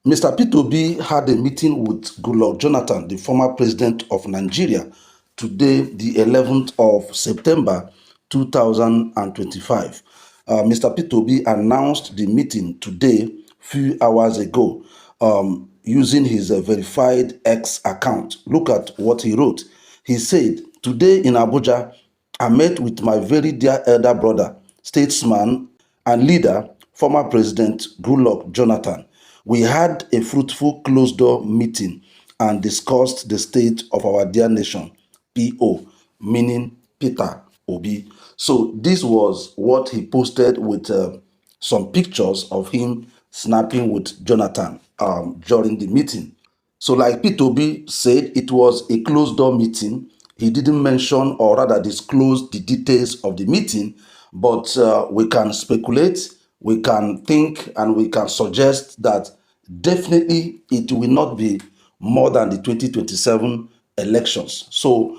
Mr. P2B had a meeting with Goodluck Jonathan, the former president of Nigeria, today, the 11th of September 2025. Mr. P2B announced the meeting today, few hours ago, using his verified X account. Look at what he wrote. He said, "Today in Abuja, I met with my very dear elder brother, statesman and leader, former President Goodluck Jonathan. We had a fruitful closed-door meeting and discussed the state of our dear nation, PO, meaning Peter Obi." So this was what he posted with some pictures of him snapping with Jonathan during the meeting. So like P2B said, it was a closed-door meeting. He didn't mention or rather disclose the details of the meeting, but we can speculate, we can think, and we can suggest that definitely it will not be more than the 2027 elections. So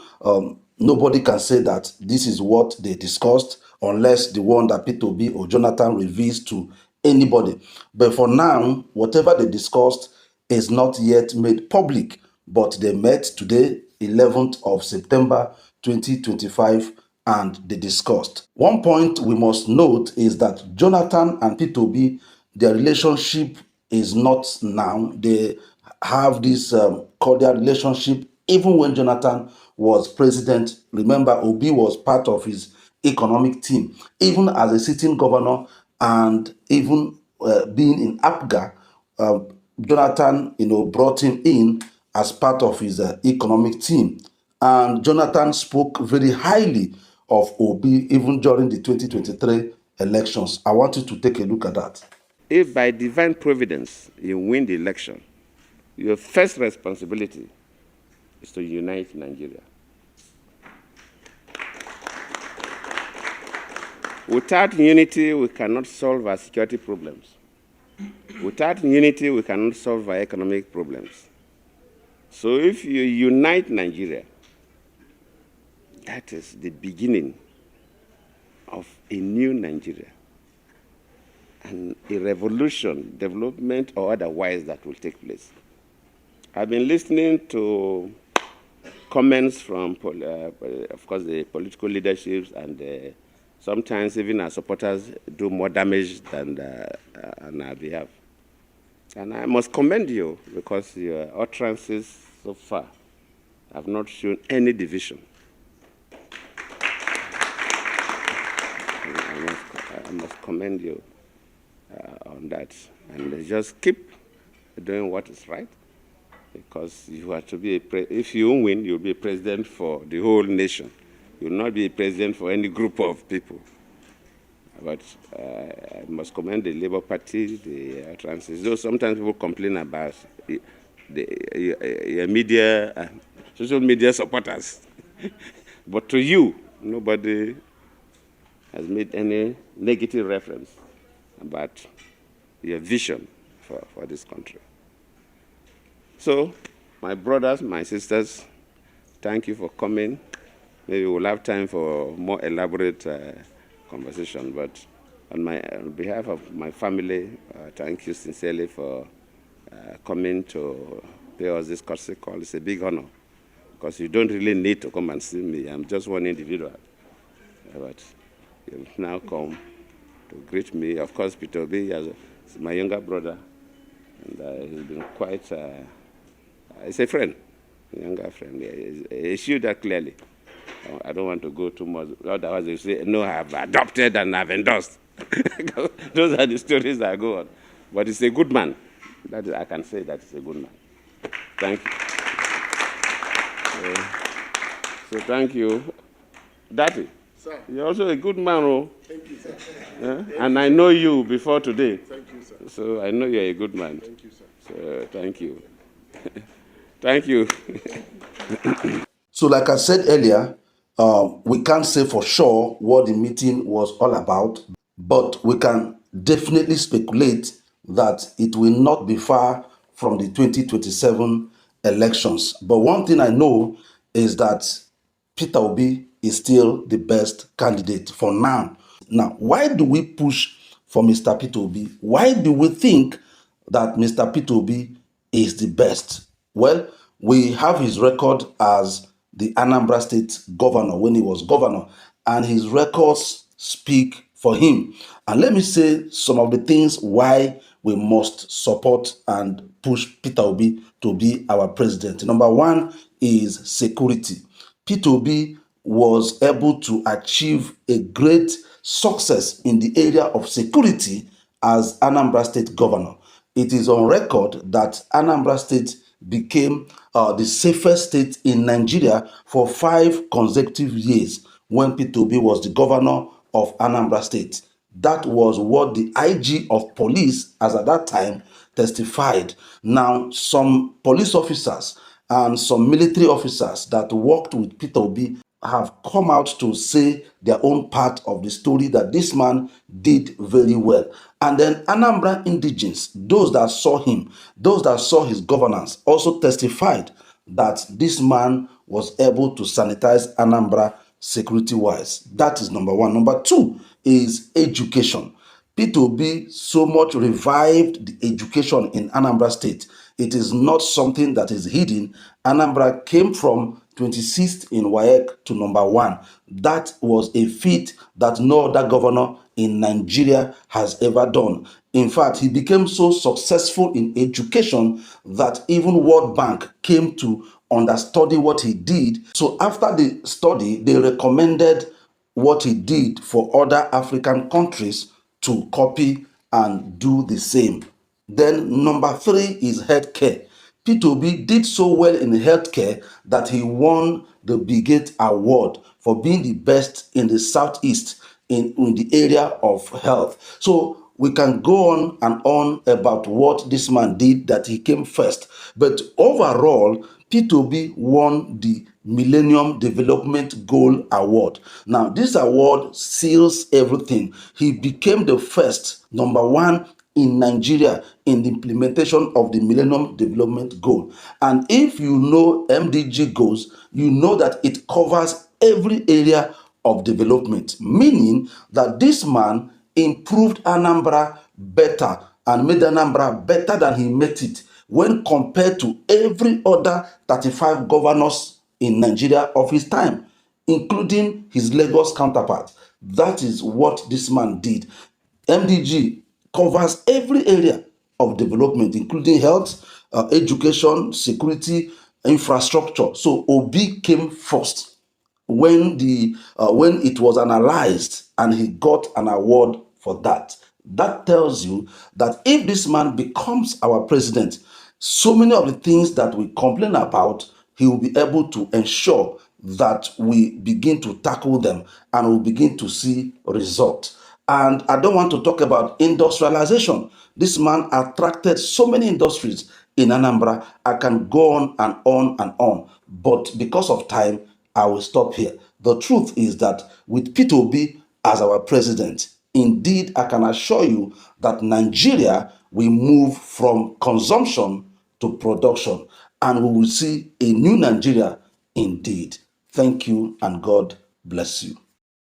nobody can say that this is what they discussed unless the one that P2B or Jonathan reveals to anybody. But for now, whatever they discussed is not yet made public, but they met today, 11th of September 2025, and they discussed. One point we must note is that Jonathan and P2B, their relationship is not now. They have this cordial relationship even when Jonathan was president. Remember, Obi was part of his economic team, even as a sitting governor and even being in Abuja. Jonathan, brought him in as part of his economic team. And Jonathan spoke very highly of Obi even during the 2023 elections. I want you to take a look at that. If by divine providence you win the election, your first responsibility is to unite Nigeria. Without unity, we cannot solve our security problems. Without unity, we cannot solve our economic problems. So if you unite Nigeria, that is the beginning of a new Nigeria and a revolution, development or otherwise, that will take place. I've been listening to comments from, of course, the political leaderships, and sometimes even our supporters do more damage than on our behalf. And I must commend you because your utterances so far have not shown any division. I must commend you on that. And just keep doing what is right, because you are to be if you win, you'll be a president for the whole nation. You'll not be a president for any group of people. But I must commend the Labour Party, the utterances. Though sometimes people complain about the media, social media supporters. But to you, nobody has made any negative reference about your vision for this country. So, my brothers, my sisters, thank you for coming. Maybe we'll have time for more elaborate conversation, but on behalf of my family, thank you sincerely for coming to pay us this courtesy call. It's a big honor, because you don't really need to come and see me. I'm just one individual. But you've now come to greet me. Of course, Peter Obi is my younger brother, and he's been quite, he's a friend, a younger friend. He showed that clearly. I don't want to go too much. Otherwise, they say, no, I've adopted and I've endorsed. Those are the stories that go on. But he's a good man. That is, I can say that he's a good man. Thank you. So thank you. Daddy, sir, you're also a good man. Oh. Thank you, sir. And I know you before today. Thank you, sir. So I know you're a good man. Thank you, sir. So thank you. Thank you. So like I said earlier, we can't say for sure what the meeting was all about, but we can definitely speculate that it will not be far from the 2027 elections. But one thing I know is that Peter Obi is still the best candidate for now. Now, why do we push for Mr. Peter Obi? Why do we think that Mr. P2B is the best? Well, we have his record as the Anambra State governor when he was governor, and his records speak for him. And let me say some of the things why we must support and push Peter Obi to be our president. Number one is security. P2B was able to achieve a great success in the area of security as Anambra State governor. It is on record that Anambra State became the safest state in Nigeria for 5 consecutive years when P2B was the governor of Anambra State. That was what the IG of police, as at that time, testified. Now, some police officers and some military officers that worked with Peter Obi have come out to say their own part of the story that this man did very well. And then Anambra indigents, those that saw him, those that saw his governance, also testified that this man was able to sanitize Anambra security-wise. That is number one. Number two is education. P2B so much revived the education in Anambra State. It is not something that is hidden. Anambra came from 26th in WAEC to number one. That was a feat that no other governor in Nigeria has ever done. In fact, he became so successful in education that even World Bank came to understudy what he did. So after the study, they recommended what he did for other African countries to copy and do the same. Then number three is healthcare. P2B did so well in healthcare that he won the Brigade Award for being the best in the Southeast in the area of health. So we can go on about what this man did, that he came first. But overall, P2B won the Millennium Development Goal Award. Now, this award seals everything. He became the first, number one, in Nigeria in the implementation of the Millennium Development Goal. And if you know MDG goals, you know that it covers every area of development, meaning that this man improved Anambra better and made Anambra better than he made it when compared to every other 35 governors in Nigeria of his time, including his Lagos counterpart. That is what this man did. MDG covers every area of development, including health, education, security, infrastructure. So Obi came first when it was analyzed, and he got an award for that. That tells you that if this man becomes our president, so many of the things that we complain about, he will be able to ensure that we begin to tackle them and we begin to see results. And I don't want to talk about industrialization. This man attracted so many industries in Anambra. I can go on and on and on. But because of time, I will stop here. The truth is that with P2B as our president, indeed, I can assure you that Nigeria will move from consumption to production, and we will see a new Nigeria indeed. Thank you, and God bless you.